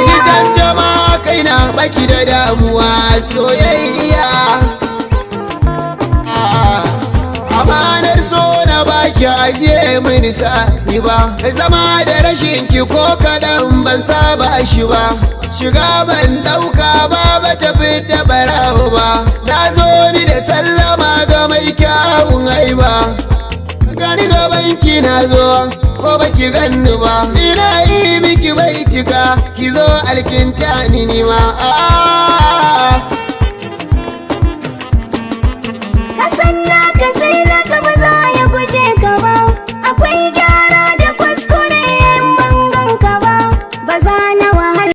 ji tantama kaina baki da damuwa soyayya. Amanar so na baki ajiye mini sa'i ba, zama da rashin ki ko kaɗan ban saba shi ba. Shiga ban ɗauka ba ba tafi da barawo ba, na zo ni da sallama ga mai kyawun haiba. Gani gaban ki na zo ko baki ganni ba, ina yi miki bai cika ki zo alkinta ni ma.